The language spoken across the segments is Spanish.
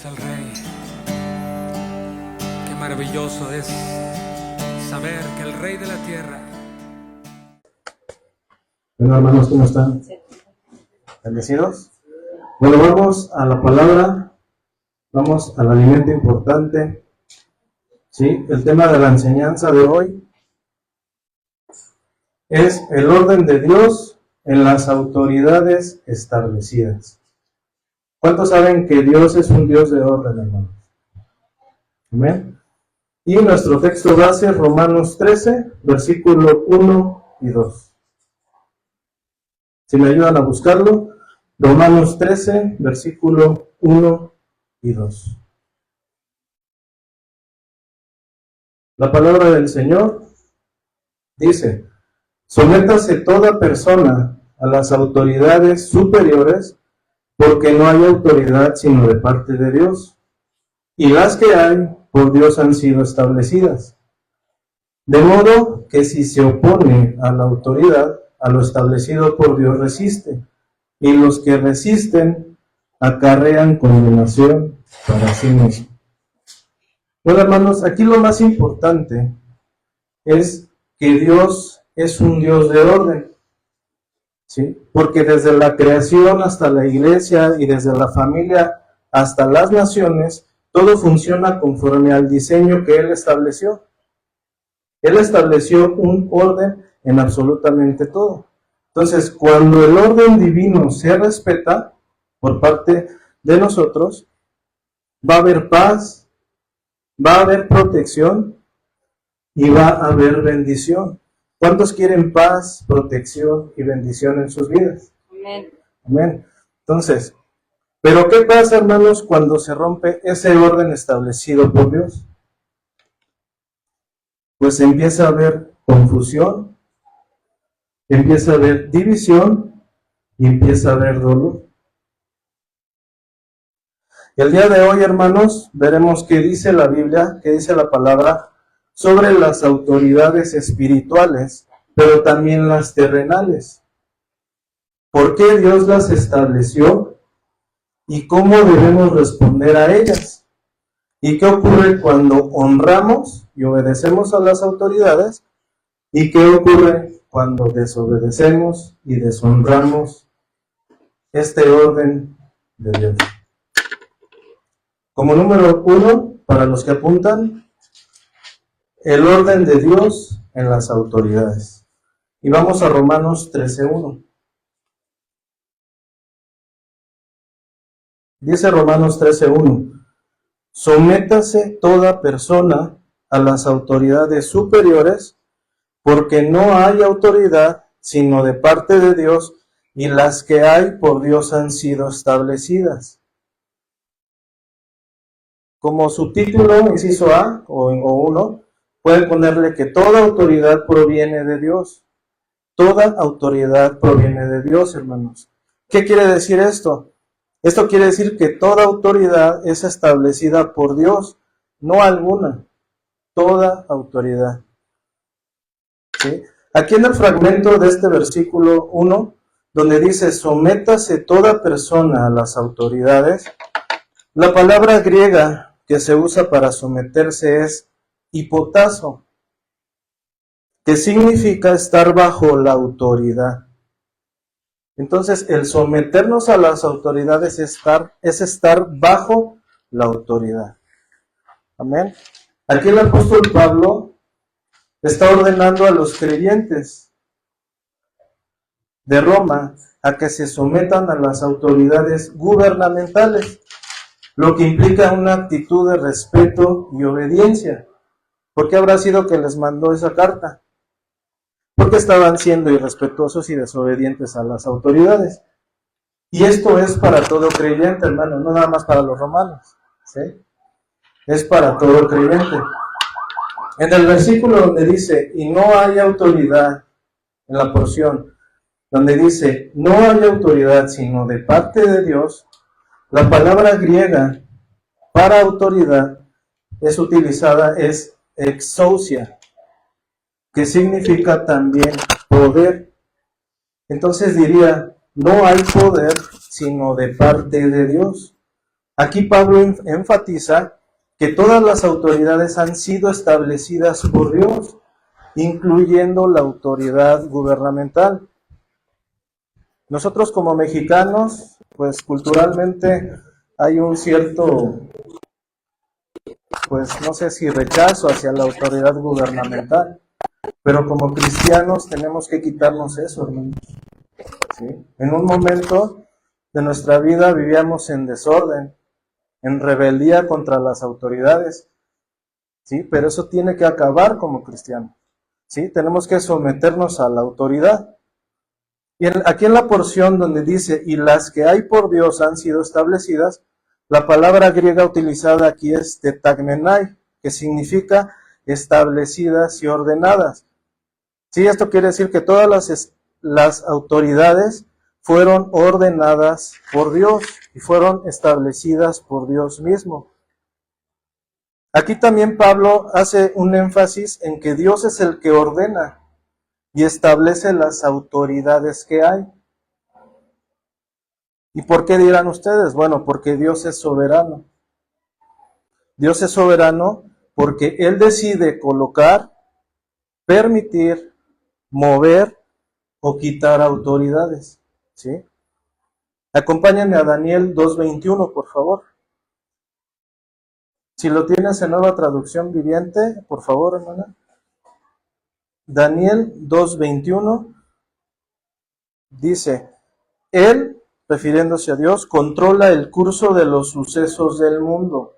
es el Rey. Qué maravilloso es saber que el Rey de la tierra. Bueno, hermanos, ¿cómo están? ¿Bendecidos? Bueno, vamos a la palabra, vamos al alimento importante. ¿Sí? El tema de la enseñanza de hoy es el orden de Dios en las autoridades establecidas. ¿Cuántos saben que Dios es un Dios de orden, hermanos? Amén. Y nuestro texto base es Romanos 13, versículo 1 y 2. Si me ayudan a buscarlo, Romanos 13, versículo 1 y 2. La palabra del Señor dice: sométase toda persona a las autoridades superiores, porque no hay autoridad sino de parte de Dios, y las que hay por Dios han sido establecidas. De modo que si se opone a la autoridad, a lo establecido por Dios resiste, y los que resisten acarrean condenación para sí mismos. Bueno, hermanos, aquí lo más importante es que Dios es un Dios de orden, ¿sí? Porque desde la creación hasta la iglesia y desde la familia hasta las naciones, todo funciona conforme al diseño que Él estableció. Él estableció un orden en absolutamente todo. Entonces, cuando el orden divino se respeta por parte de nosotros, va a haber paz, va a haber protección y va a haber bendición. ¿Cuántos quieren paz, protección y bendición en sus vidas? Amén. Amén. Entonces, ¿pero qué pasa, hermanos, cuando se rompe ese orden establecido por Dios? Pues empieza a haber confusión, empieza a haber división y empieza a haber dolor. Y el día de hoy, hermanos, veremos qué dice la Biblia, qué dice la palabra sobre las autoridades espirituales, pero también las terrenales. ¿Por qué Dios las estableció y cómo debemos responder a ellas? ¿Y qué ocurre cuando honramos y obedecemos a las autoridades? ¿Y qué ocurre cuando desobedecemos y deshonramos este orden de Dios? Como número 1, para los que apuntan, el orden de Dios en las autoridades. Y vamos a Romanos 13:1. Dice Romanos 13:1: sométase toda persona a las autoridades superiores, porque no hay autoridad sino de parte de Dios, y las que hay por Dios han sido establecidas. Como subtítulo, inciso A o 1, pueden ponerle que toda autoridad proviene de Dios. Toda autoridad proviene de Dios, hermanos. ¿Qué quiere decir esto? Esto quiere decir que toda autoridad es establecida por Dios, no alguna. Toda autoridad. ¿Sí? Aquí en el fragmento de este versículo 1, donde dice: sométase toda persona a las autoridades, la palabra griega que se usa para someterse es hipotazo, que significa estar bajo la autoridad. Entonces, el someternos a las autoridades es estar bajo la autoridad. Amén. Aquí el apóstol Pablo está ordenando a los creyentes de Roma a que se sometan a las autoridades gubernamentales, lo que implica una actitud de respeto y obediencia. ¿Por qué habrá sido que les mandó esa carta? Porque estaban siendo irrespetuosos y desobedientes a las autoridades. Y esto es para todo creyente, hermano, no nada más para los romanos, ¿sí? Es para todo creyente. En el versículo donde dice: y no hay autoridad, en la porción donde dice: no hay autoridad sino de parte de Dios, la palabra griega para autoridad es utilizada, es exousia, que significa también poder. Entonces diría: no hay poder sino de parte de Dios. Aquí Pablo enfatiza que todas las autoridades han sido establecidas por Dios, incluyendo la autoridad gubernamental. Nosotros como mexicanos, pues culturalmente hay un cierto, pues no sé si rechazo hacia la autoridad gubernamental, pero como cristianos tenemos que quitarnos eso, hermanos. ¿Sí? En un momento de nuestra vida vivíamos en desorden, en rebeldía contra las autoridades, ¿sí? Pero eso tiene que acabar como cristianos, ¿sí? Tenemos que someternos a la autoridad. Y aquí en la porción donde dice, y las que hay por Dios han sido establecidas, la palabra griega utilizada aquí es tetagmenai, que significa establecidas y ordenadas. Sí, esto quiere decir que todas las autoridades fueron ordenadas por Dios y fueron establecidas por Dios mismo. Aquí también Pablo hace un énfasis en que Dios es el que ordena y establece las autoridades que hay. ¿Y por qué dirán ustedes? Bueno, porque Dios es soberano. Dios es soberano porque Él decide colocar, permitir, mover o quitar autoridades. ¿Sí? Acompáñenme a Daniel 2:21, por favor. Si lo tienes en Nueva Traducción Viviente, por favor, hermana. Daniel 2:21 dice, Él, refiriéndose a Dios, controla el curso de los sucesos del mundo.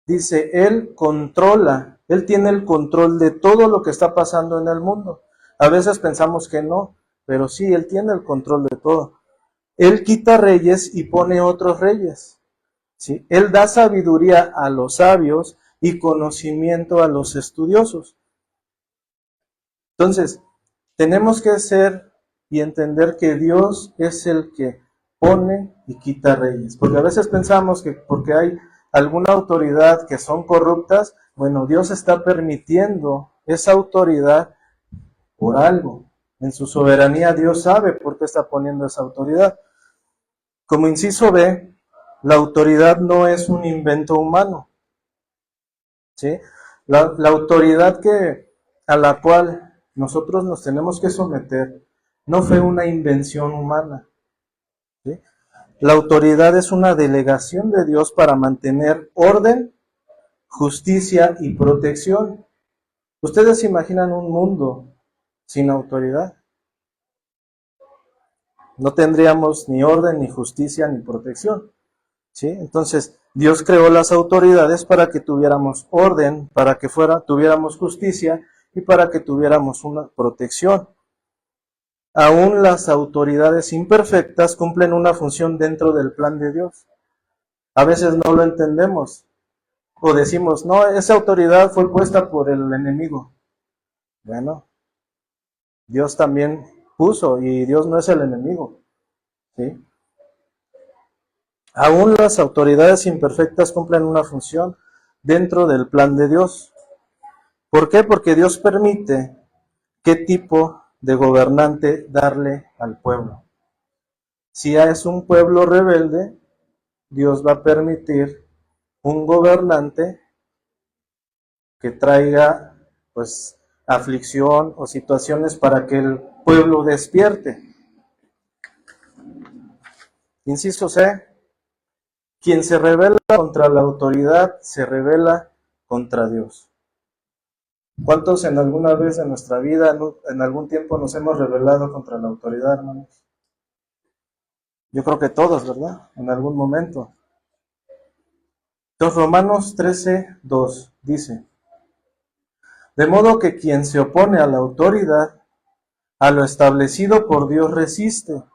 Dice, Él controla, Él tiene el control de todo lo que está pasando en el mundo. A veces pensamos que no, pero sí, Él tiene el control de todo. Él quita reyes y pone otros reyes. ¿Sí? Él da sabiduría a los sabios y conocimiento a los estudiosos. Entonces, tenemos que ser y entender que Dios es el que pone y quita reyes. Porque a veces pensamos que porque hay alguna autoridad que son corruptas, bueno, Dios está permitiendo esa autoridad por algo. En su soberanía Dios sabe por qué está poniendo esa autoridad. Como inciso B, la autoridad no es un invento humano. ¿Sí? La autoridad a la cual nosotros nos tenemos que someter no fue una invención humana. ¿Sí? La autoridad es una delegación de Dios para mantener orden, justicia y protección. ¿Ustedes se imaginan un mundo sin autoridad? No tendríamos ni orden, ni justicia, ni protección. ¿Sí? Entonces, Dios creó las autoridades para que tuviéramos orden, para que tuviéramos justicia y para que tuviéramos una protección. Aún las autoridades imperfectas cumplen una función dentro del plan de Dios. A veces no lo entendemos o decimos, no, esa autoridad fue puesta por el enemigo. Bueno, Dios también puso y Dios no es el enemigo. ¿Sí? Aún las autoridades imperfectas cumplen una función dentro del plan de Dios. ¿Por qué? Porque Dios permite qué tipo de gobernante darle al pueblo. Si es un pueblo rebelde, Dios va a permitir un gobernante que traiga pues aflicción o situaciones para que el pueblo despierte. Inciso C, quien se rebela contra la autoridad se rebela contra Dios. ¿Cuántos en alguna vez en nuestra vida, en algún tiempo nos hemos rebelado contra la autoridad, hermanos? Yo creo que todos, ¿verdad? En algún momento. Entonces Romanos 13:2 dice, de modo que quien se opone a la autoridad, a lo establecido por Dios resiste,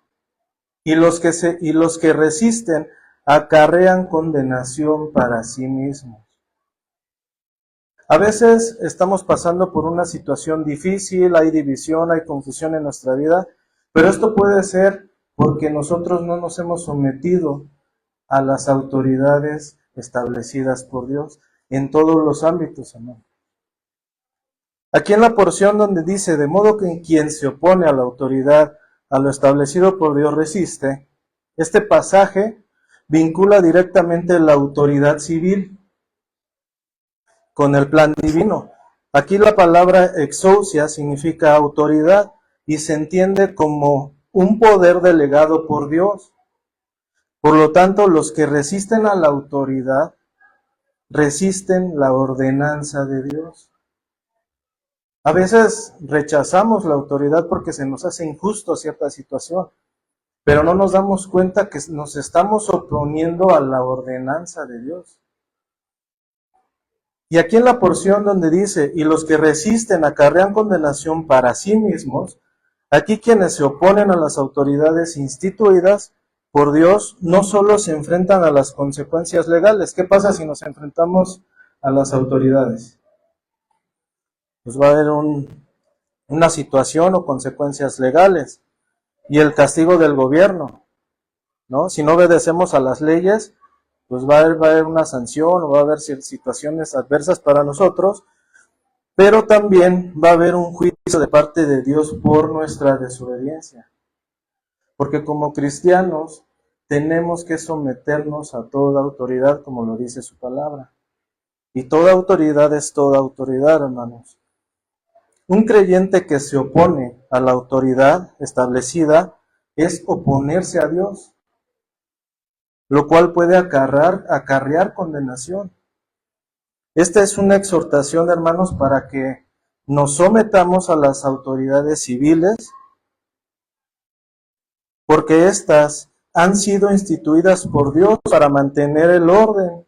y los que resisten acarrean condenación para sí mismos. A veces estamos pasando por una situación difícil, hay división, hay confusión en nuestra vida, pero esto puede ser porque nosotros no nos hemos sometido a las autoridades establecidas por Dios en todos los ámbitos, hermano. Aquí en la porción donde dice, de modo que quien se opone a la autoridad, a lo establecido por Dios resiste, este pasaje vincula directamente la autoridad civil con el plan divino. Aquí la palabra exousia significa autoridad y se entiende como un poder delegado por Dios. Por lo tanto, los que resisten a la autoridad resisten la ordenanza de Dios. A veces rechazamos la autoridad porque se nos hace injusto cierta situación, pero no nos damos cuenta que nos estamos oponiendo a la ordenanza de Dios. Y aquí en la porción donde dice, y los que resisten acarrean condenación para sí mismos, aquí quienes se oponen a las autoridades instituidas por Dios no solo se enfrentan a las consecuencias legales. ¿Qué pasa si nos enfrentamos a las autoridades? Pues va a haber una situación o consecuencias legales y el castigo del gobierno, ¿no? Si no obedecemos a las leyes, pues va a haber una sanción o va a haber situaciones adversas para nosotros, pero también va a haber un juicio de parte de Dios por nuestra desobediencia. Porque como cristianos tenemos que someternos a toda autoridad, como lo dice su palabra. Y toda autoridad es toda autoridad, hermanos. Un creyente que se opone a la autoridad establecida es oponerse a Dios, lo cual puede acarrear condenación. Esta es una exhortación, hermanos, para que nos sometamos a las autoridades civiles, porque éstas han sido instituidas por Dios para mantener el orden,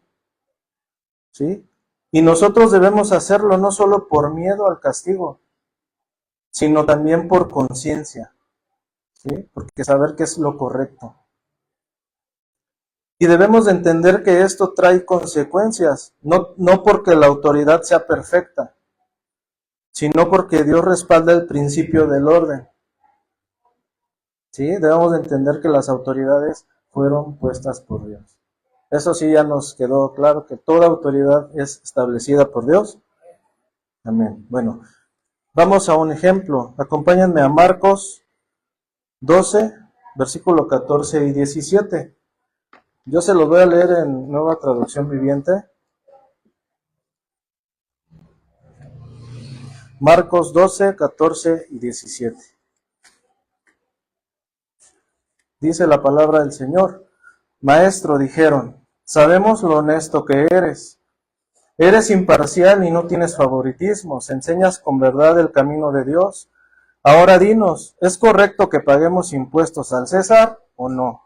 ¿sí? Y nosotros debemos hacerlo no solo por miedo al castigo, sino también por conciencia, ¿sí? Porque saber qué es lo correcto. Y debemos de entender que esto trae consecuencias, no porque la autoridad sea perfecta, sino porque Dios respalda el principio del orden. ¿Sí? Debemos de entender que las autoridades fueron puestas por Dios. Eso sí ya nos quedó claro, que toda autoridad es establecida por Dios. Amén. Bueno, vamos a un ejemplo. Acompáñenme a Marcos 12, versículo 14 y 17. Yo se los voy a leer en Nueva Traducción Viviente. Marcos 12, 14 y 17. Dice la palabra del Señor. Maestro, dijeron, sabemos lo honesto que eres. Eres imparcial y no tienes favoritismos. Enseñas con verdad el camino de Dios. Ahora dinos, ¿es correcto que paguemos impuestos al César o no?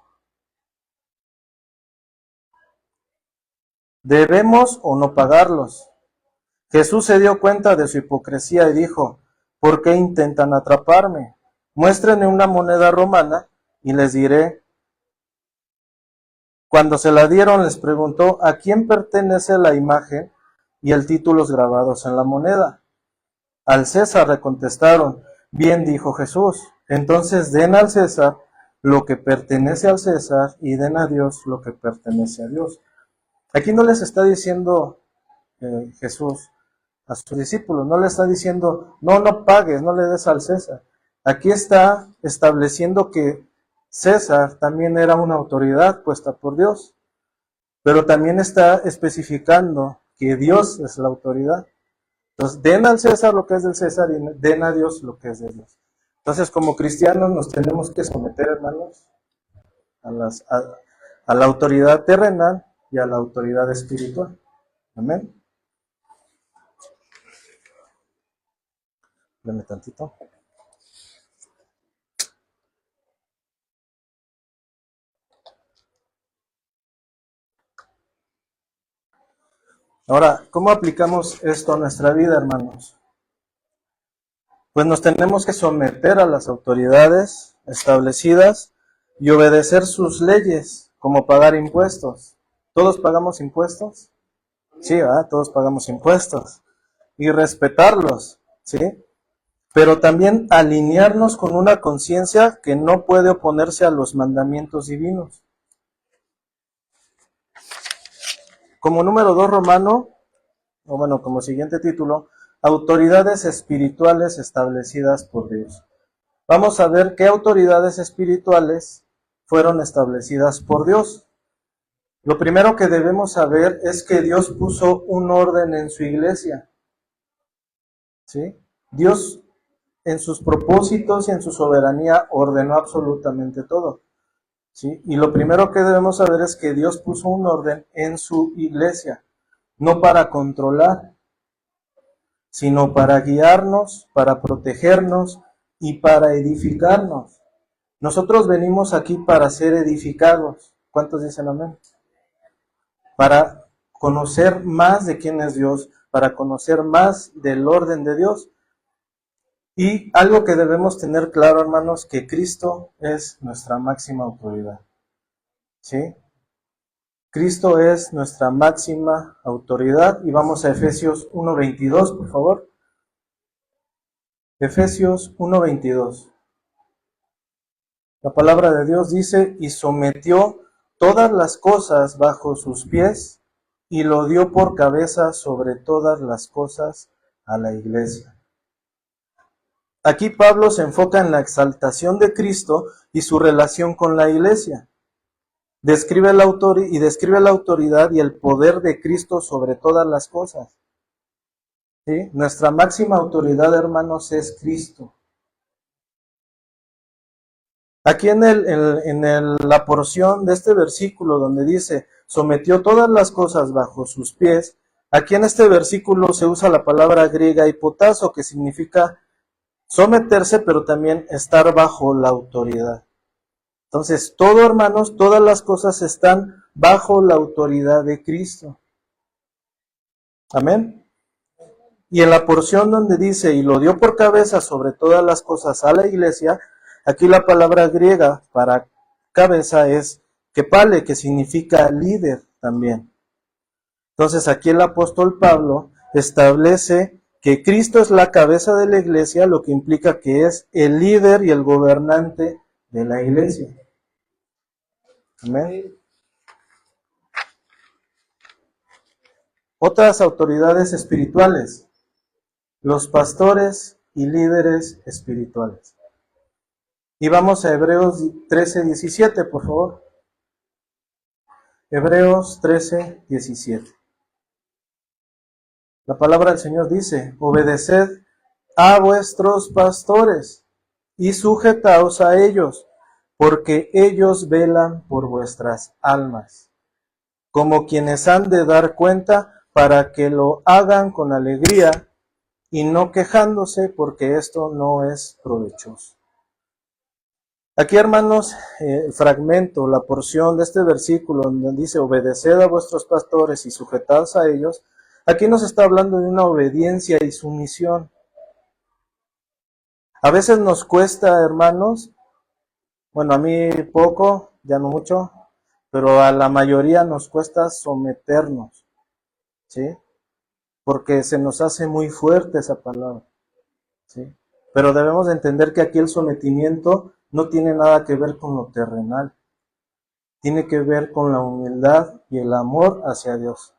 ¿Debemos o no pagarlos? Jesús se dio cuenta de su hipocresía y dijo, ¿por qué intentan atraparme? Muéstrenme una moneda romana y les diré. Cuando se la dieron les preguntó, ¿a quién pertenece la imagen y el títulos grabados en la moneda? Al César, le contestaron. Bien, dijo Jesús, entonces den al César lo que pertenece al César y den a Dios lo que pertenece a Dios. Aquí no les está diciendo Jesús a sus discípulos, no les está diciendo, no pagues, no le des al César. Aquí está estableciendo que César también era una autoridad puesta por Dios, pero también está especificando que Dios es la autoridad. Entonces, den al César lo que es del César y den a Dios lo que es de Dios. Entonces, como cristianos nos tenemos que someter, hermanos, a la autoridad terrenal y a la autoridad espiritual. Amén. Dame tantito. Ahora, ¿cómo aplicamos esto a nuestra vida, hermanos? Pues nos tenemos que someter a las autoridades establecidas y obedecer sus leyes, como pagar impuestos. ¿Todos pagamos impuestos? Sí, ¿verdad? Todos pagamos impuestos. Y respetarlos, ¿sí? Pero también alinearnos con una conciencia que no puede oponerse a los mandamientos divinos. Como número 2 romano, o bueno, como siguiente título, autoridades espirituales establecidas por Dios. Vamos a ver qué autoridades espirituales fueron establecidas por Dios. Lo primero que debemos saber es que Dios puso un orden en su iglesia. ¿Sí? Dios en sus propósitos y en su soberanía ordenó absolutamente todo. ¿Sí? Y lo primero que debemos saber es que Dios puso un orden en su iglesia, no para controlar, sino para guiarnos, para protegernos y para edificarnos. Nosotros venimos aquí para ser edificados. ¿Cuántos dicen amén? Para conocer más de quién es Dios, para conocer más del orden de Dios. Y algo que debemos tener claro, hermanos, que Cristo es nuestra máxima autoridad. ¿Sí? Cristo es nuestra máxima autoridad. Y vamos a Efesios 1:22, por favor. Efesios 1:22. La palabra de Dios dice, y sometió todas las cosas bajo sus pies, y lo dio por cabeza sobre todas las cosas a la iglesia. Aquí Pablo se enfoca en la exaltación de Cristo y su relación con la iglesia. Describe la autoridad y el poder de Cristo sobre todas las cosas. ¿Sí? Nuestra máxima autoridad, hermanos, es Cristo. Aquí en la porción de este versículo donde dice, sometió todas las cosas bajo sus pies, aquí en este versículo se usa la palabra griega hipotazo, que significa someterse, pero también estar bajo la autoridad. Entonces, todo, hermanos, todas las cosas están bajo la autoridad de Cristo. Amén. Y en la porción donde dice, y lo dio por cabeza sobre todas las cosas a la iglesia, aquí la palabra griega para cabeza es kepale, que significa líder también. Entonces aquí el apóstol Pablo establece que Cristo es la cabeza de la iglesia, lo que implica que es el líder y el gobernante de la iglesia. Amén. Otras autoridades espirituales, los pastores y líderes espirituales. Y vamos a Hebreos 13:17, por favor. Hebreos 13:17. La palabra del Señor dice, obedeced a vuestros pastores y sujetaos a ellos, porque ellos velan por vuestras almas, como quienes han de dar cuenta, para que lo hagan con alegría y no quejándose, porque esto no es provechoso. Aquí, hermanos, el fragmento, la porción de este versículo donde dice, obedeced a vuestros pastores y sujetaos a ellos, aquí nos está hablando de una obediencia y sumisión. A veces nos cuesta, hermanos, bueno, a mí poco, ya no mucho, pero a la mayoría nos cuesta someternos, ¿sí? Porque se nos hace muy fuerte esa palabra, ¿sí? Pero debemos de entender que aquí el sometimiento no tiene nada que ver con lo terrenal. Tiene que ver con la humildad y el amor hacia Dios.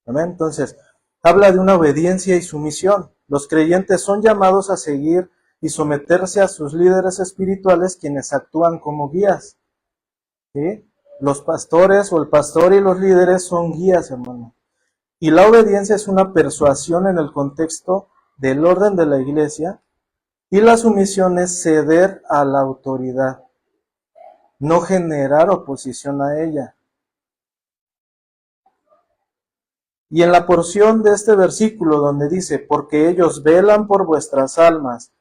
¿Amén? Entonces, habla de una obediencia y sumisión. Los creyentes son llamados a seguir y someterse a sus líderes espirituales, quienes actúan como guías. ¿Sí? Los pastores o el pastor y los líderes son guías, hermano. Y la obediencia es una persuasión en el contexto del orden de la iglesia, y la sumisión es ceder a la autoridad, no generar oposición a ella. Y en la porción de este versículo donde dice, porque ellos velan por vuestras almas,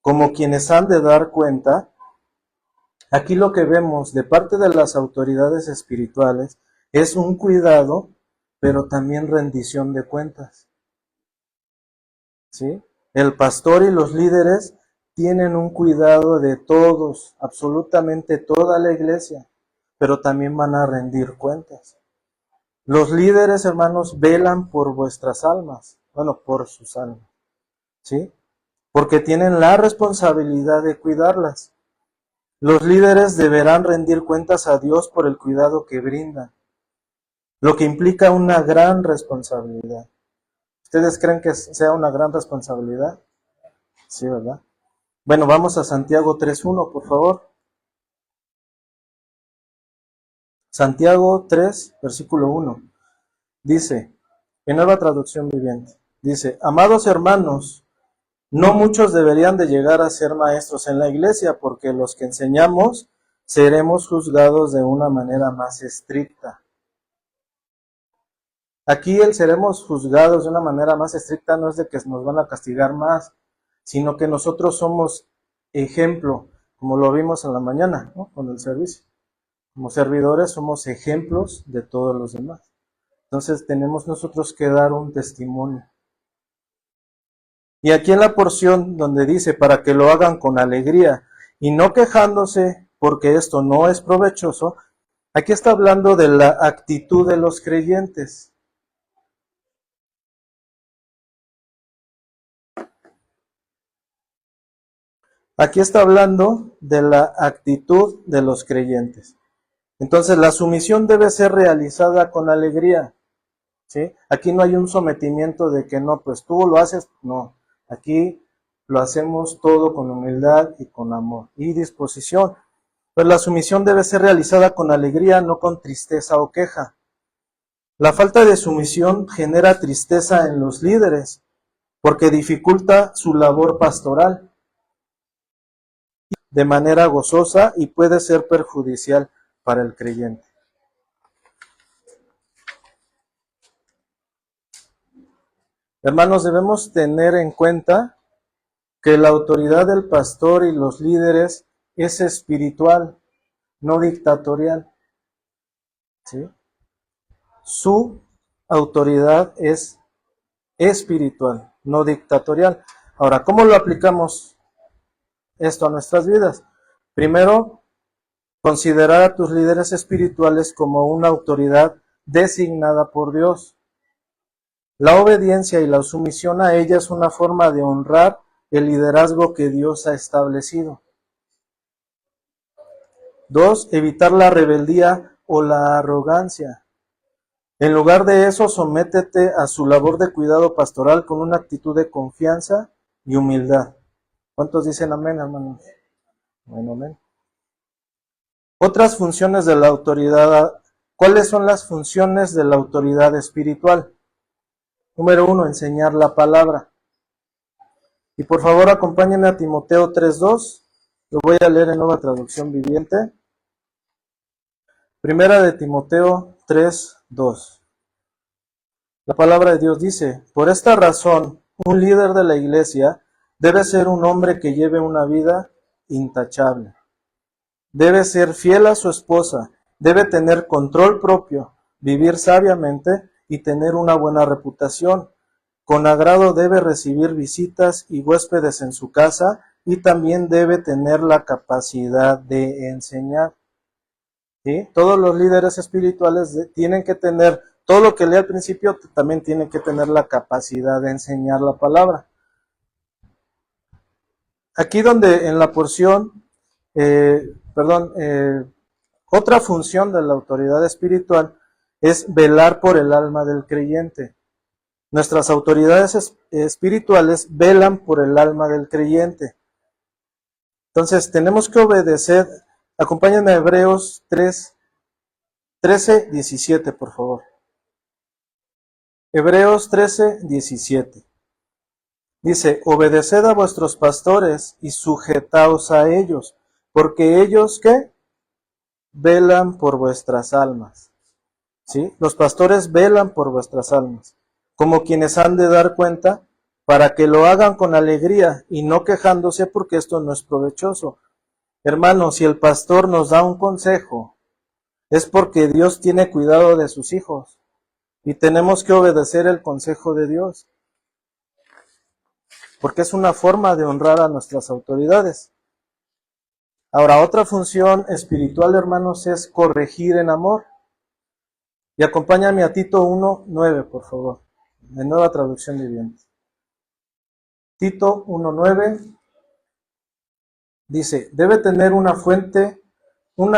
como quienes han de dar cuenta, aquí lo que vemos de parte de las autoridades espirituales es un cuidado, pero también rendición de cuentas. ¿Sí? El pastor y los líderes tienen un cuidado de todos, absolutamente toda la iglesia, pero también van a rendir cuentas. Los líderes, hermanos, velan por vuestras almas, bueno, por sus almas, ¿sí? Porque tienen la responsabilidad de cuidarlas. Los líderes deberán rendir cuentas a Dios por el cuidado que brindan, lo que implica una gran responsabilidad. ¿Ustedes creen que sea una gran responsabilidad? Sí, ¿verdad? Bueno, vamos a Santiago 3:1, por favor. Santiago 3, versículo 1. Dice, en Nueva Traducción Viviente, dice, amados hermanos, no muchos deberían de llegar a ser maestros en la iglesia, porque los que enseñamos seremos juzgados de una manera más estricta. Aquí el seremos juzgados de una manera más estricta no es de que nos van a castigar más, sino que nosotros somos ejemplo, como lo vimos en la mañana, ¿no? Con el servicio. Como servidores somos ejemplos de todos los demás. Entonces tenemos nosotros que dar un testimonio. Y aquí en la porción donde dice, para que lo hagan con alegría y no quejándose porque esto no es provechoso, aquí está hablando de la actitud de los creyentes. Aquí está hablando de la actitud de los creyentes. Entonces la sumisión debe ser realizada con alegría, ¿sí? Aquí no hay un sometimiento de que no, pues tú lo haces, no. Aquí lo hacemos todo con humildad y con amor y disposición. Pero la sumisión debe ser realizada con alegría, no con tristeza o queja. La falta de sumisión genera tristeza en los líderes porque dificulta su labor pastoral de manera gozosa y puede ser perjudicial para el creyente. Hermanos, debemos tener en cuenta que la autoridad del pastor y los líderes es espiritual, no dictatorial. ¿Sí? Su autoridad es espiritual, no dictatorial. Ahora, ¿cómo lo aplicamos esto a nuestras vidas? Primero, considerar a tus líderes espirituales como una autoridad designada por Dios. La obediencia y la sumisión a ella es una forma de honrar el liderazgo que Dios ha establecido. 2. Evitar la rebeldía o la arrogancia. En lugar de eso, sométete a su labor de cuidado pastoral con una actitud de confianza y humildad. ¿Cuántos dicen amén, hermanos? Bueno, amén. Otras funciones de la autoridad. ¿Cuáles son las funciones de la autoridad espiritual? Número 1, enseñar la palabra. Y por favor acompáñenme a Timoteo 3:2. Lo voy a leer en Nueva Traducción Viviente. Primera de Timoteo 3:2. La palabra de Dios dice, por esta razón, un líder de la iglesia debe ser un hombre que lleve una vida intachable. Debe ser fiel a su esposa, debe tener control propio, vivir sabiamente y tener una buena reputación. Con agrado debe recibir visitas y huéspedes en su casa y también debe tener la capacidad de enseñar. ¿Sí? Todos los líderes espirituales tienen que tener, todo lo que leí al principio, también tienen que tener la capacidad de enseñar la palabra. Aquí donde en la porción, otra función de la autoridad espiritual es velar por el alma del creyente. Nuestras autoridades espirituales velan por el alma del creyente. Entonces tenemos que obedecer. Acompáñenme a Hebreos 13:17, por favor. Hebreos 13:17. Dice, obedeced a vuestros pastores y sujetaos a ellos, porque ellos, ¿qué? Velan por vuestras almas. ¿Sí? Los pastores velan por vuestras almas, como quienes han de dar cuenta, para que lo hagan con alegría y no quejándose porque esto no es provechoso. Hermanos, si el pastor nos da un consejo, es porque Dios tiene cuidado de sus hijos y tenemos que obedecer el consejo de Dios, porque es una forma de honrar a nuestras autoridades. Ahora, otra función espiritual, hermanos, es corregir en amor. Y acompáñame a Tito 1:9, por favor, de Nueva Traducción Viviente. Tito 1:9 dice, debe tener una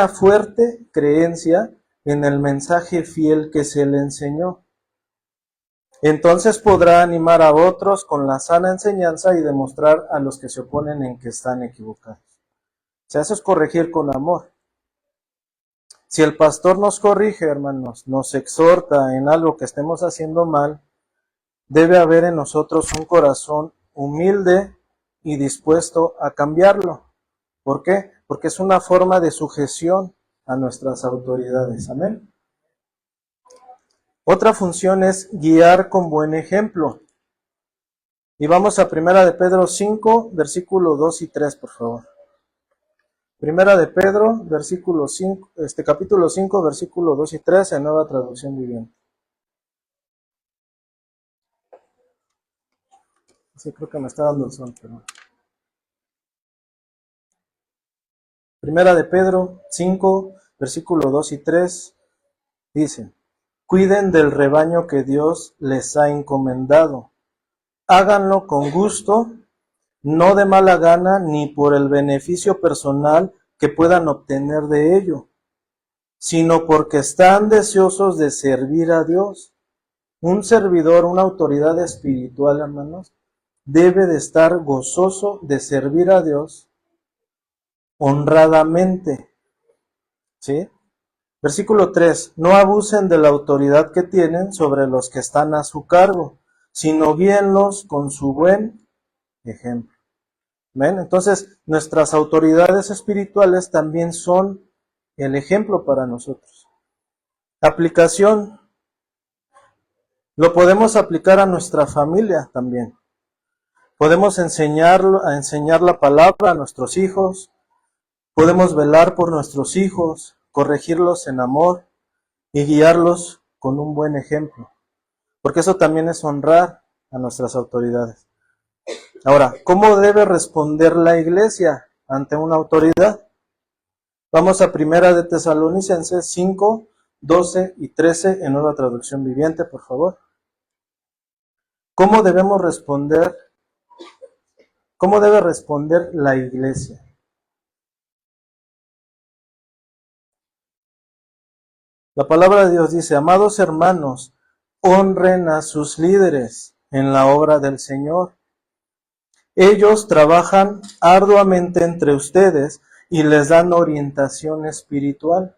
fuerte creencia en el mensaje fiel que se le enseñó. Entonces podrá animar a otros con la sana enseñanza y demostrar a los que se oponen en que están equivocados. O sea, eso es corregir con amor. Si el pastor nos corrige, hermanos, nos exhorta en algo que estemos haciendo mal, debe haber en nosotros un corazón humilde y dispuesto a cambiarlo. ¿Por qué? Porque es una forma de sujeción a nuestras autoridades. Amén. Otra función es guiar con buen ejemplo. Y vamos a 1 de Pedro 5, versículo 2 y 3, por favor. 1 de Pedro, versículo 5, capítulo 5, versículo 2 y 3, en Nueva Traducción Viviente. Sí, creo que me está dando el sol, pero... 1 de Pedro 5, versículo 2 y 3, dice: cuiden del rebaño que Dios les ha encomendado. Háganlo con gusto, no de mala gana ni por el beneficio personal que puedan obtener de ello, sino porque están deseosos de servir a Dios. Un servidor, una autoridad espiritual, hermanos, debe de estar gozoso de servir a Dios honradamente. ¿Sí? Versículo 3. No abusen de la autoridad que tienen sobre los que están a su cargo, sino guíenlos con su buen ejemplo. ¿Ven? Entonces, nuestras autoridades espirituales también son el ejemplo para nosotros. Aplicación. Lo podemos aplicar a nuestra familia también. Podemos enseñar la palabra a nuestros hijos. Podemos velar por nuestros hijos, corregirlos en amor y guiarlos con un buen ejemplo. Porque eso también es honrar a nuestras autoridades. Ahora, ¿cómo debe responder la iglesia ante una autoridad? Vamos a 1 de Tesalonicenses 5, 12 y 13 en Nueva Traducción Viviente, por favor. ¿Cómo debe responder la iglesia? La palabra de Dios dice: amados hermanos, honren a sus líderes en la obra del Señor. Ellos trabajan arduamente entre ustedes y les dan orientación espiritual.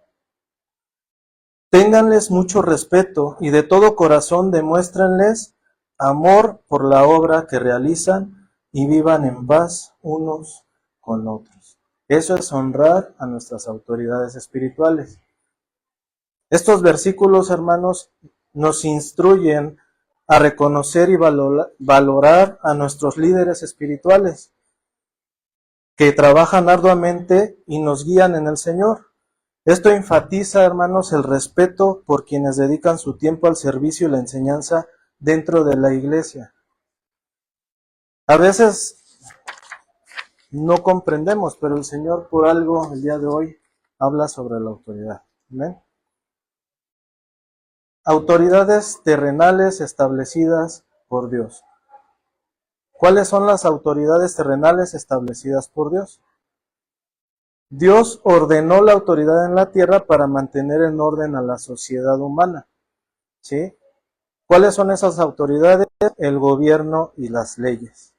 Ténganles mucho respeto y de todo corazón demuéstrenles amor por la obra que realizan y vivan en paz unos con otros. Eso es honrar a nuestras autoridades espirituales. Estos versículos, hermanos, nos instruyen a reconocer y valorar a nuestros líderes espirituales que trabajan arduamente y nos guían en el Señor. Esto enfatiza, hermanos, el respeto por quienes dedican su tiempo al servicio y la enseñanza dentro de la iglesia. A veces no comprendemos, pero el Señor por algo el día de hoy habla sobre la autoridad. ¿Amén? Autoridades terrenales establecidas por Dios. ¿Cuáles son las autoridades terrenales establecidas por Dios? Dios ordenó la autoridad en la tierra para mantener en orden a la sociedad humana. ¿Sí? ¿Cuáles son esas autoridades? El gobierno y las leyes.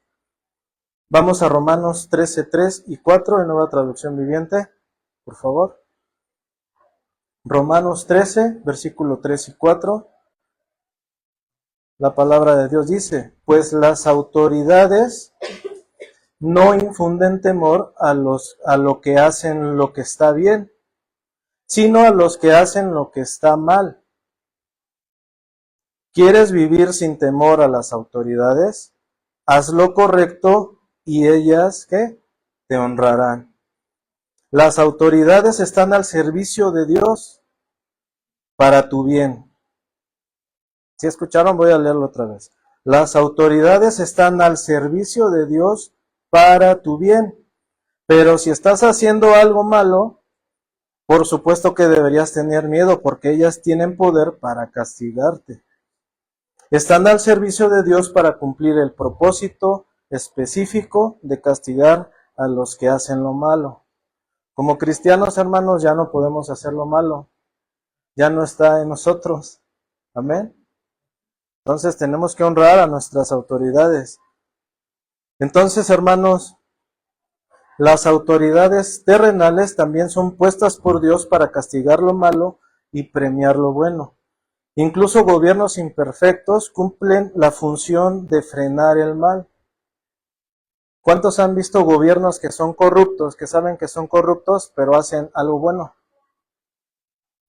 Vamos a Romanos 13, 3 y 4 en Nueva Traducción Viviente, por favor. Romanos 13, versículo 3 y 4. La palabra de Dios dice: pues las autoridades no infunden temor a lo que hacen lo que está bien, sino a los que hacen lo que está mal. ¿Quieres vivir sin temor a las autoridades? Haz lo correcto y ellas, ¿qué? Te honrarán. Las autoridades están al servicio de Dios para tu bien. ¿Sí escucharon? Voy a leerlo otra vez. Las autoridades están al servicio de Dios para tu bien. Pero si estás haciendo algo malo, por supuesto que deberías tener miedo, porque ellas tienen poder para castigarte. Están al servicio de Dios para cumplir el propósito específico de castigar a los que hacen lo malo. Como cristianos, hermanos, ya no podemos hacer lo malo. Ya no está en nosotros. Amén. Entonces tenemos que honrar a nuestras autoridades. Entonces, hermanos, Las autoridades terrenales también son puestas por Dios para castigar lo malo y premiar lo bueno. Incluso gobiernos imperfectos cumplen la función de frenar el mal. ¿Cuántos han visto gobiernos que son corruptos, que saben que son corruptos, pero hacen algo bueno?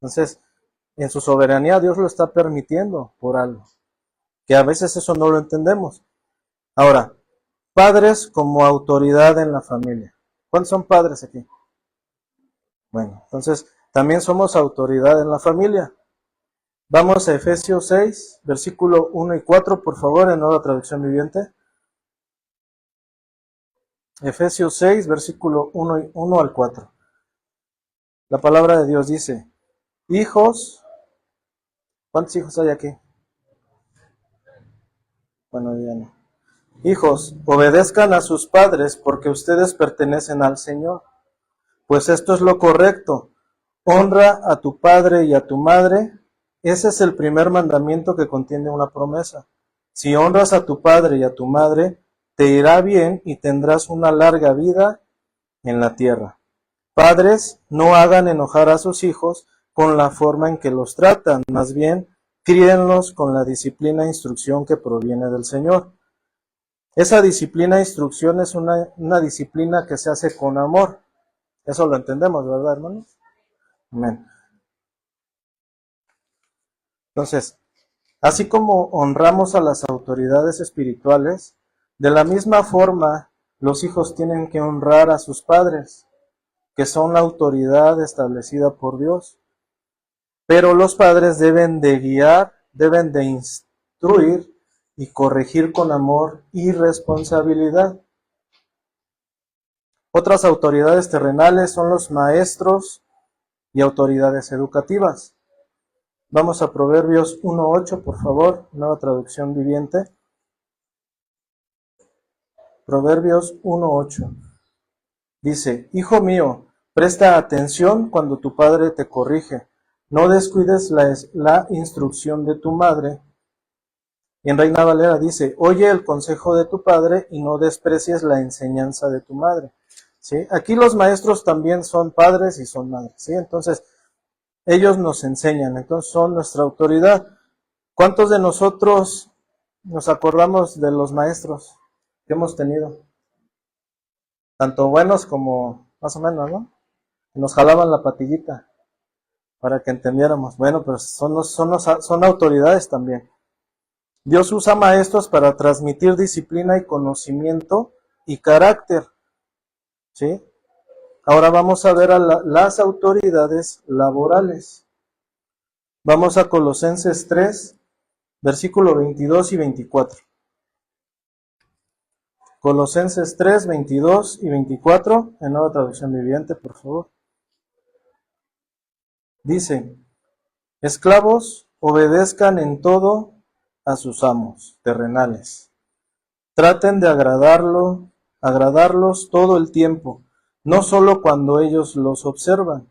Entonces, en su soberanía Dios lo está permitiendo por algo, que a veces eso no lo entendemos. Ahora, padres como autoridad en la familia. ¿Cuántos son padres aquí? Bueno, entonces también somos autoridad en la familia. Vamos a Efesios 6, versículo 1 y 4, por favor, en Nueva Traducción Viviente. Efesios 6, versículo 1 al 4. La palabra de Dios dice, hijos, ¿cuántos hijos hay aquí? Bueno, ya no. Hijos, obedezcan a sus padres porque ustedes pertenecen al Señor, pues esto es lo correcto. Honra a tu padre y a tu madre. Ese es el primer mandamiento que contiene una promesa. Si honras a tu padre y a tu madre, te irá bien y tendrás una larga vida en la tierra. Padres, no hagan enojar a sus hijos con la forma en que los tratan, más bien, críenlos con la disciplina e instrucción que proviene del Señor. Esa disciplina e instrucción es una disciplina que se hace con amor. Eso lo entendemos, ¿verdad, hermanos? Amén. Entonces, así como honramos a las autoridades espirituales, de la misma forma los hijos tienen que honrar a sus padres, que son la autoridad establecida por Dios. Pero los padres deben de guiar, deben de instruir y corregir con amor y responsabilidad. Otras autoridades terrenales son los maestros y autoridades educativas. Vamos a Proverbios 1:8, por favor, Nueva Traducción Viviente. Proverbios 1:8. Dice, hijo mío, presta atención cuando tu padre te corrige. No descuides la instrucción de tu madre. Y en Reina Valera dice, oye el consejo de tu padre y no desprecies la enseñanza de tu madre. ¿Sí? Aquí los maestros también son padres y son madres. ¿Sí? Entonces, ellos nos enseñan, entonces son nuestra autoridad. ¿Cuántos de nosotros nos acordamos de los maestros que hemos tenido? Tanto buenos como más o menos, ¿no? Nos jalaban la patillita para que entendiéramos. Bueno, pero son autoridades también. Dios usa maestros para transmitir disciplina y conocimiento y carácter. ¿Sí? Ahora vamos a ver a las autoridades laborales. Vamos a Colosenses 3, versículo 22 y 24. Colosenses 3, 22 y 24, en Nueva Traducción Viviente, por favor. Dice, esclavos, obedezcan en todo a sus amos terrenales. Traten de agradarlos todo el tiempo, no solo cuando ellos los observan.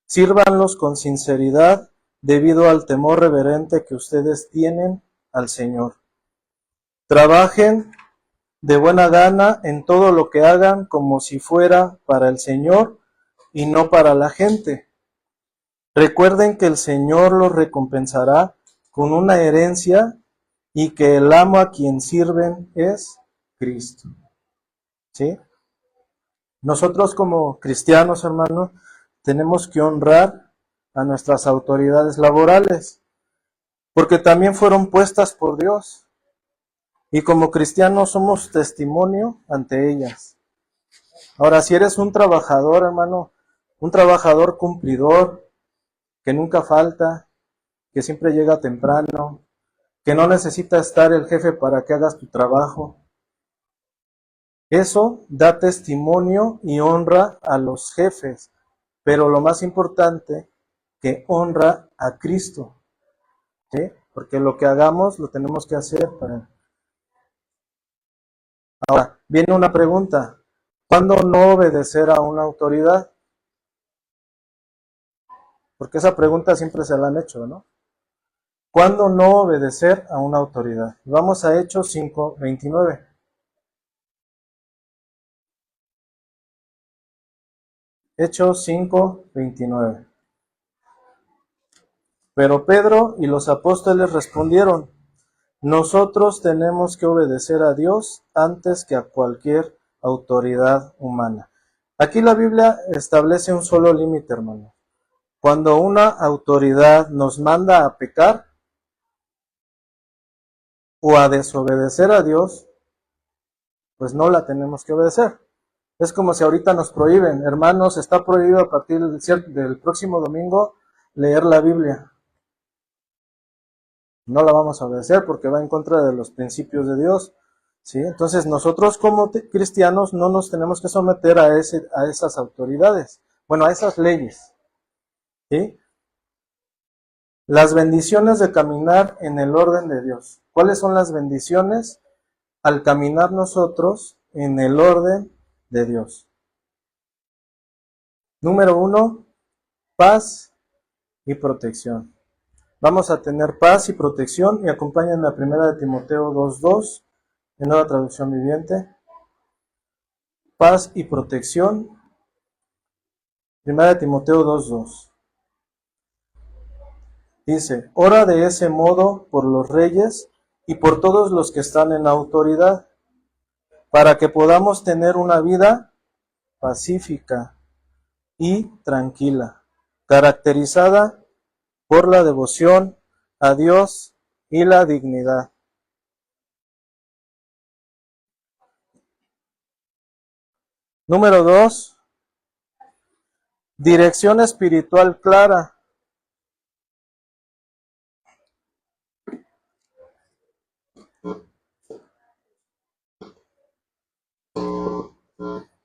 Sírvanlos con sinceridad debido al temor reverente que ustedes tienen al Señor. Trabajen de buena gana en todo lo que hagan como si fuera para el Señor y no para la gente. Recuerden que el Señor los recompensará con una herencia y que el amo a quien sirven es Cristo. ¿Sí? Nosotros como cristianos, hermanos, tenemos que honrar a nuestras autoridades laborales, porque también fueron puestas por Dios. Y como cristianos somos testimonio ante ellas. Ahora, si eres un trabajador, hermano, un trabajador cumplidor, que nunca falta, que siempre llega temprano, que no necesita estar el jefe para que hagas tu trabajo, eso da testimonio y honra a los jefes, pero lo más importante, que honra a Cristo, ¿sí? Porque lo que hagamos lo tenemos que hacer para Él. Ahora, viene una pregunta, ¿cuándo no obedecer a una autoridad? Porque esa pregunta siempre se la han hecho, ¿no? ¿Cuándo no obedecer a una autoridad? Vamos a Hechos 5:29. Hechos 5:29. Pero Pedro y los apóstoles respondieron: nosotros tenemos que obedecer a Dios antes que a cualquier autoridad humana. Aquí la Biblia establece un solo límite, hermano. Cuando una autoridad nos manda a pecar o a desobedecer a Dios, pues no la tenemos que obedecer. Es como si ahorita nos prohíben, hermanos, está prohibido a partir del próximo domingo leer la Biblia. No la vamos a obedecer porque va en contra de los principios de Dios, ¿sí? Entonces nosotros como cristianos no nos tenemos que someter a esas autoridades, bueno, a esas leyes, ¿sí? Las bendiciones de caminar en el orden de Dios. ¿Cuáles son las bendiciones al caminar nosotros en el orden de Dios? Número 1, paz y protección. Vamos a tener paz y protección, y acompáñenme a 1 Timoteo 2:2, en Nueva Traducción Viviente. Paz y protección. 1 Timoteo 2:2. Dice: ora de ese modo por los reyes y por todos los que están en autoridad, para que podamos tener una vida pacífica y tranquila, caracterizada por la devoción a Dios y la dignidad. Número 2, dirección espiritual clara.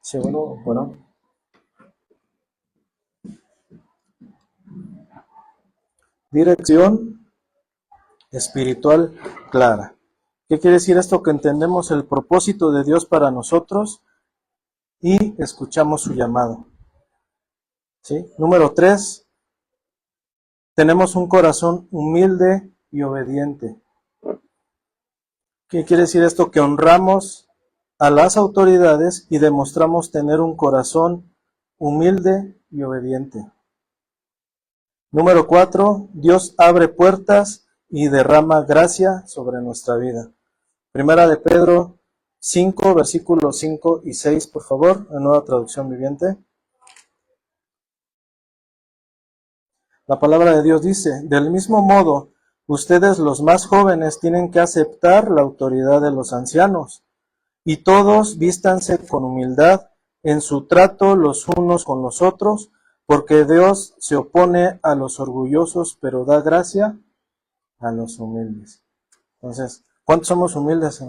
Sí, bueno. Dirección espiritual clara. ¿Qué quiere decir esto? Que entendemos el propósito de Dios para nosotros y escuchamos su llamado. ¿Sí? Número 3, tenemos un corazón humilde y obediente. ¿Qué quiere decir esto? Que honramos a las autoridades y demostramos tener un corazón humilde y obediente. Número 4, Dios abre puertas y derrama gracia sobre nuestra vida. Primera de Pedro 5, versículos 5 y 6, por favor, en Nueva Traducción Viviente. La palabra de Dios dice: del mismo modo, ustedes los más jóvenes tienen que aceptar la autoridad de los ancianos, y todos vístanse con humildad en su trato los unos con los otros, porque Dios se opone a los orgullosos, pero da gracia a los humildes. Entonces, ¿cuántos somos humildes?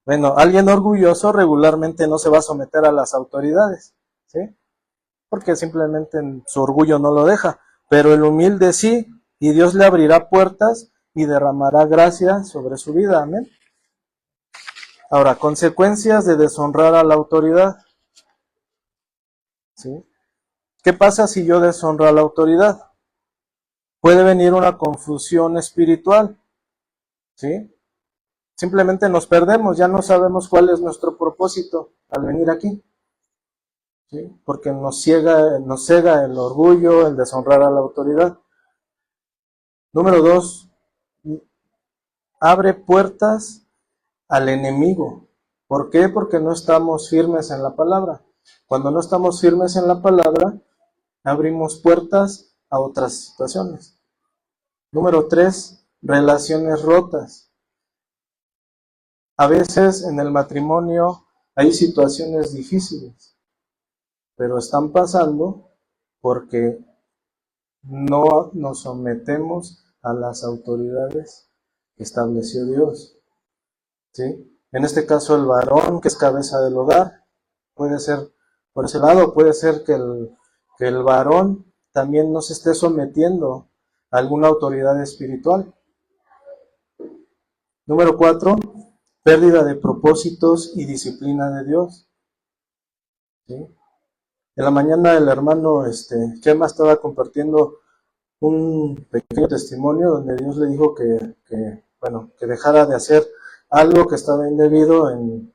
Bueno, alguien orgulloso regularmente no se va a someter a las autoridades, ¿sí? Porque simplemente su orgullo no lo deja, pero el humilde sí, y Dios le abrirá puertas y derramará gracia sobre su vida, amén. Ahora, consecuencias de deshonrar a la autoridad, ¿sí? ¿Qué pasa si yo deshonro a la autoridad? Puede venir una confusión espiritual, ¿sí? Simplemente nos perdemos, ya no sabemos cuál es nuestro propósito al venir aquí, ¿sí? Porque nos cega el orgullo, el deshonrar a la autoridad. Número 2, abre puertas al enemigo. ¿Por qué? Porque no estamos firmes en la palabra. Cuando no estamos firmes en la palabra, abrimos puertas a otras situaciones. Número 3, relaciones rotas. A veces en el matrimonio hay situaciones difíciles, pero están pasando porque no nos sometemos a las autoridades que estableció Dios, ¿sí? En este caso el varón, que es cabeza del hogar, puede ser por ese lado, puede ser que el varón también no se esté sometiendo a alguna autoridad espiritual. Número 4, pérdida de propósitos y disciplina de Dios, ¿sí? En la mañana el hermano Chema estaba compartiendo un pequeño testimonio donde Dios le dijo que dejara de hacer algo que estaba indebido en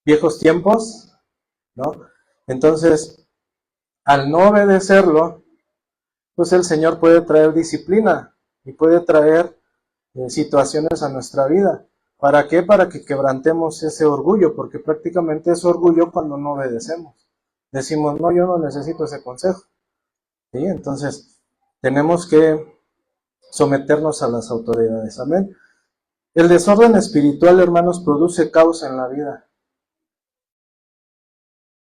viejos tiempos, ¿no? Entonces, al no obedecerlo, pues el Señor puede traer disciplina y puede traer situaciones a nuestra vida. ¿Para qué? Para que quebrantemos ese orgullo, porque prácticamente es orgullo cuando no obedecemos. Decimos, no, yo no necesito ese consejo. ¿Sí? Entonces, tenemos que someternos a las autoridades. Amén. El desorden espiritual, hermanos, produce caos en la vida.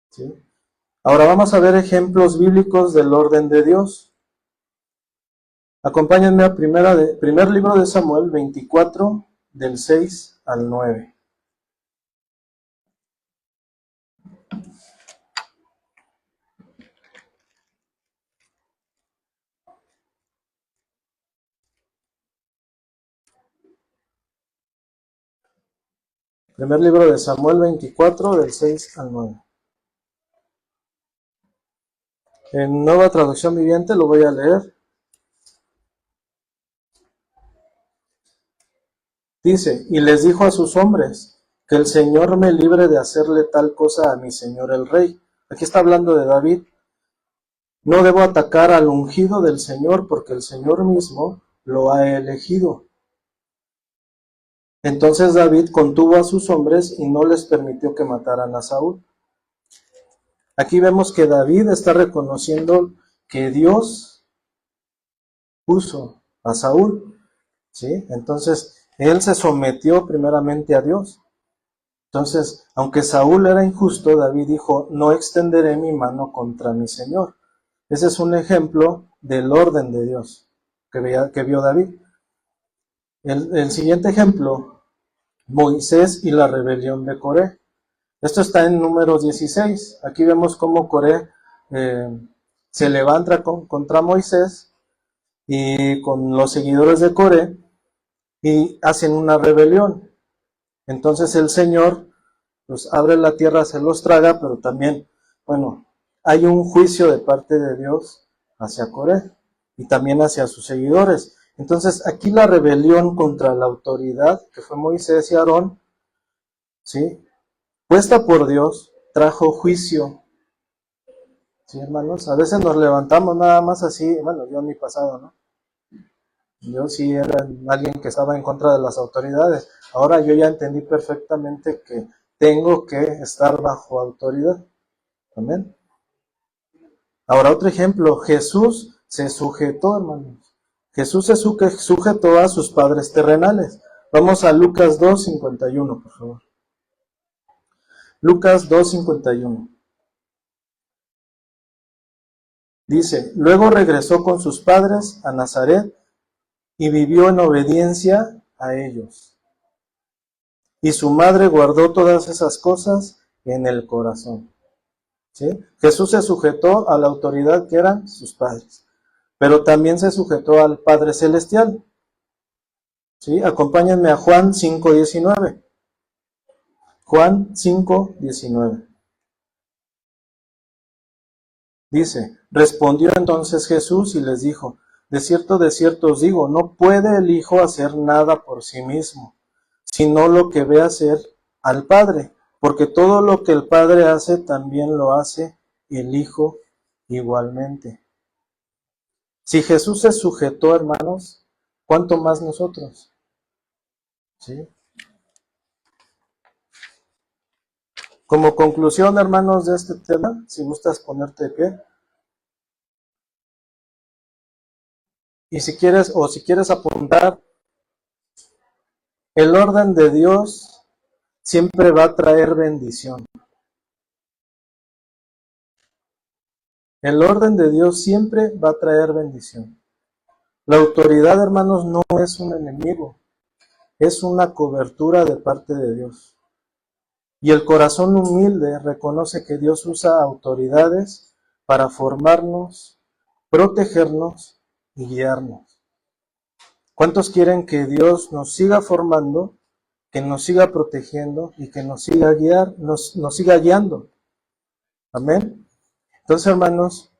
¿Sí? Ahora vamos a ver ejemplos bíblicos del orden de Dios. Acompáñenme a primer libro de Samuel 24, del 6 al 9. Primer libro de Samuel 24, del 6 al 9. En Nueva Traducción Viviente lo voy a leer. Dice, y les dijo a sus hombres, que el Señor me libre de hacerle tal cosa a mi señor el rey. Aquí está hablando de David. No debo atacar al ungido del Señor, porque el Señor mismo lo ha elegido. Entonces David contuvo a sus hombres y no les permitió que mataran a Saúl. Aquí vemos que David está reconociendo que Dios puso a Saúl, ¿sí? Entonces, él se sometió primeramente a Dios. Entonces, aunque Saúl era injusto, David dijo, no extenderé mi mano contra mi Señor. Ese es un ejemplo del orden de Dios que vio David. El siguiente ejemplo, Moisés y la rebelión de Coré. Esto está en Números 16. Aquí vemos cómo Coré se levanta contra Moisés y con los seguidores de Coré y hacen una rebelión. Entonces el Señor pues abre la tierra, se los traga, pero también, bueno, hay un juicio de parte de Dios hacia Coré y también hacia sus seguidores. Entonces aquí la rebelión contra la autoridad, que fue Moisés y Aarón, ¿sí?, puesta por Dios, trajo juicio. Sí, hermanos, a veces nos levantamos nada más así, bueno, yo en mi pasado, ¿no? Yo sí era alguien que estaba en contra de las autoridades. Ahora yo ya entendí perfectamente que tengo que estar bajo autoridad. Amén. Ahora otro ejemplo, Jesús se sujetó, hermanos. Jesús se sujetó a sus padres terrenales. Vamos a Lucas 2:51, por favor. Lucas 2:51. Dice, luego regresó con sus padres a Nazaret y vivió en obediencia a ellos. Y su madre guardó todas esas cosas en el corazón. ¿Sí? Jesús se sujetó a la autoridad que eran sus padres, pero también se sujetó al Padre Celestial. ¿Sí? Acompáñenme a Juan 5:19. Juan 5:19. Dice, respondió entonces Jesús y les dijo, de cierto os digo, no puede el Hijo hacer nada por sí mismo, sino lo que ve hacer al Padre, porque todo lo que el Padre hace también lo hace el Hijo igualmente. Si Jesús se sujetó, hermanos, ¿cuánto más nosotros? ¿Sí? Como conclusión, hermanos, de este tema, si gustas ponerte de pie. Y si quieres apuntar, el orden de Dios siempre va a traer bendición. El orden de Dios siempre va a traer bendición. La autoridad, hermanos, no es un enemigo, es una cobertura de parte de Dios. Y el corazón humilde reconoce que Dios usa autoridades para formarnos, protegernos y guiarnos. ¿Cuántos quieren que Dios nos siga formando, que nos siga protegiendo y que nos siga guiando? Amén. Entonces, hermanos,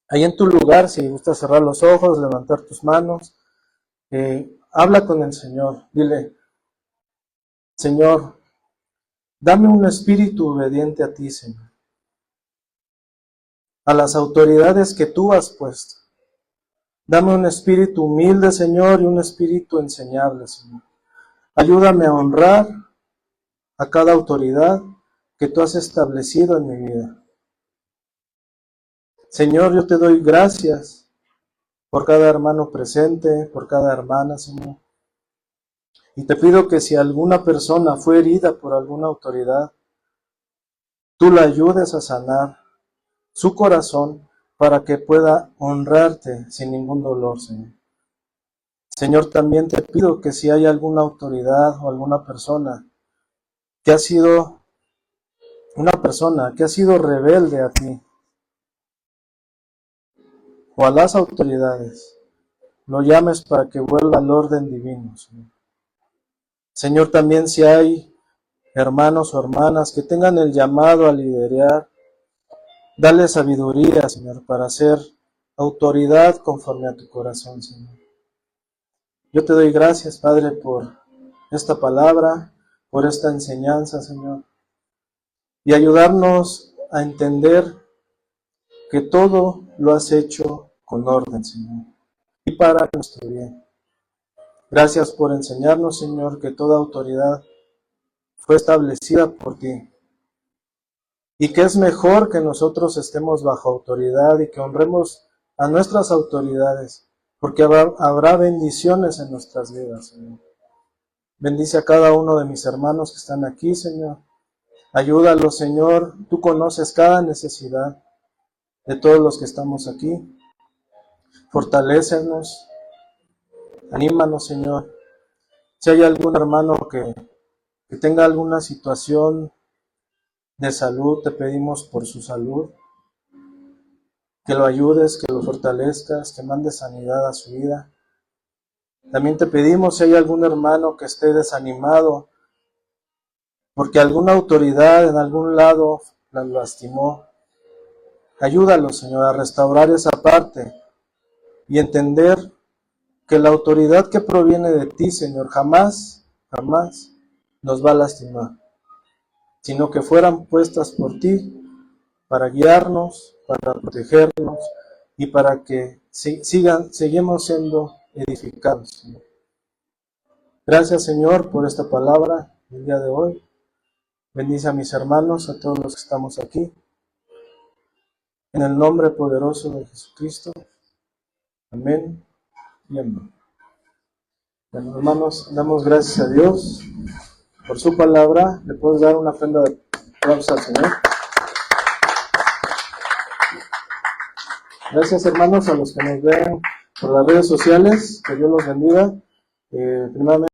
ahí en tu lugar, si gustas cerrar los ojos, levantar tus manos, habla con el Señor. Dile, Señor, Dame un espíritu obediente a ti, Señor, a las autoridades que tú has puesto. Dame un espíritu humilde, Señor, y un espíritu enseñable, Señor. Ayúdame a honrar a cada autoridad que tú has establecido en mi vida. Señor, yo te doy gracias por cada hermano presente, por cada hermana, Señor. Y te pido que si alguna persona fue herida por alguna autoridad, tú la ayudes a sanar su corazón para que pueda honrarte sin ningún dolor, Señor. Señor, también te pido que si hay alguna autoridad o alguna persona que ha sido rebelde a ti o a las autoridades, lo llames para que vuelva al orden divino, Señor. Señor, también si hay hermanos o hermanas que tengan el llamado a liderar, dale sabiduría, Señor, para ser autoridad conforme a tu corazón, Señor. Yo te doy gracias, Padre, por esta palabra, por esta enseñanza, Señor, y ayudarnos a entender que todo lo has hecho con orden, Señor, y para nuestro bien. Gracias por enseñarnos, Señor, que toda autoridad fue establecida por ti, y que es mejor que nosotros estemos bajo autoridad y que honremos a nuestras autoridades, porque habrá bendiciones en nuestras vidas, Señor. Bendice a cada uno de mis hermanos que están aquí, Señor. Ayúdalos, Señor. Tú conoces cada necesidad de todos los que estamos aquí. Fortalécenos, anímanos, Señor. Si hay algún hermano que tenga alguna situación de salud, te pedimos por su salud, que lo ayudes, que lo fortalezcas, que mandes sanidad a su vida. También te pedimos si hay algún hermano que esté desanimado, porque alguna autoridad en algún lado la lastimó. Ayúdalo, Señor, a restaurar esa parte y entender que la autoridad que proviene de ti, Señor, jamás nos va a lastimar, sino que fueran puestas por ti para guiarnos, para protegernos y para que seguimos siendo edificados, Señor. Gracias, Señor, por esta palabra el día de hoy. Bendice a mis hermanos, a todos los que estamos aquí. En el nombre poderoso de Jesucristo. Amén y amén. Bueno, hermanos, damos gracias a Dios por su palabra. Le puedes dar una ofrenda de aplauso al Señor. Gracias, hermanos, a los que nos ven por las redes sociales. Que Dios los bendiga. Primeramente,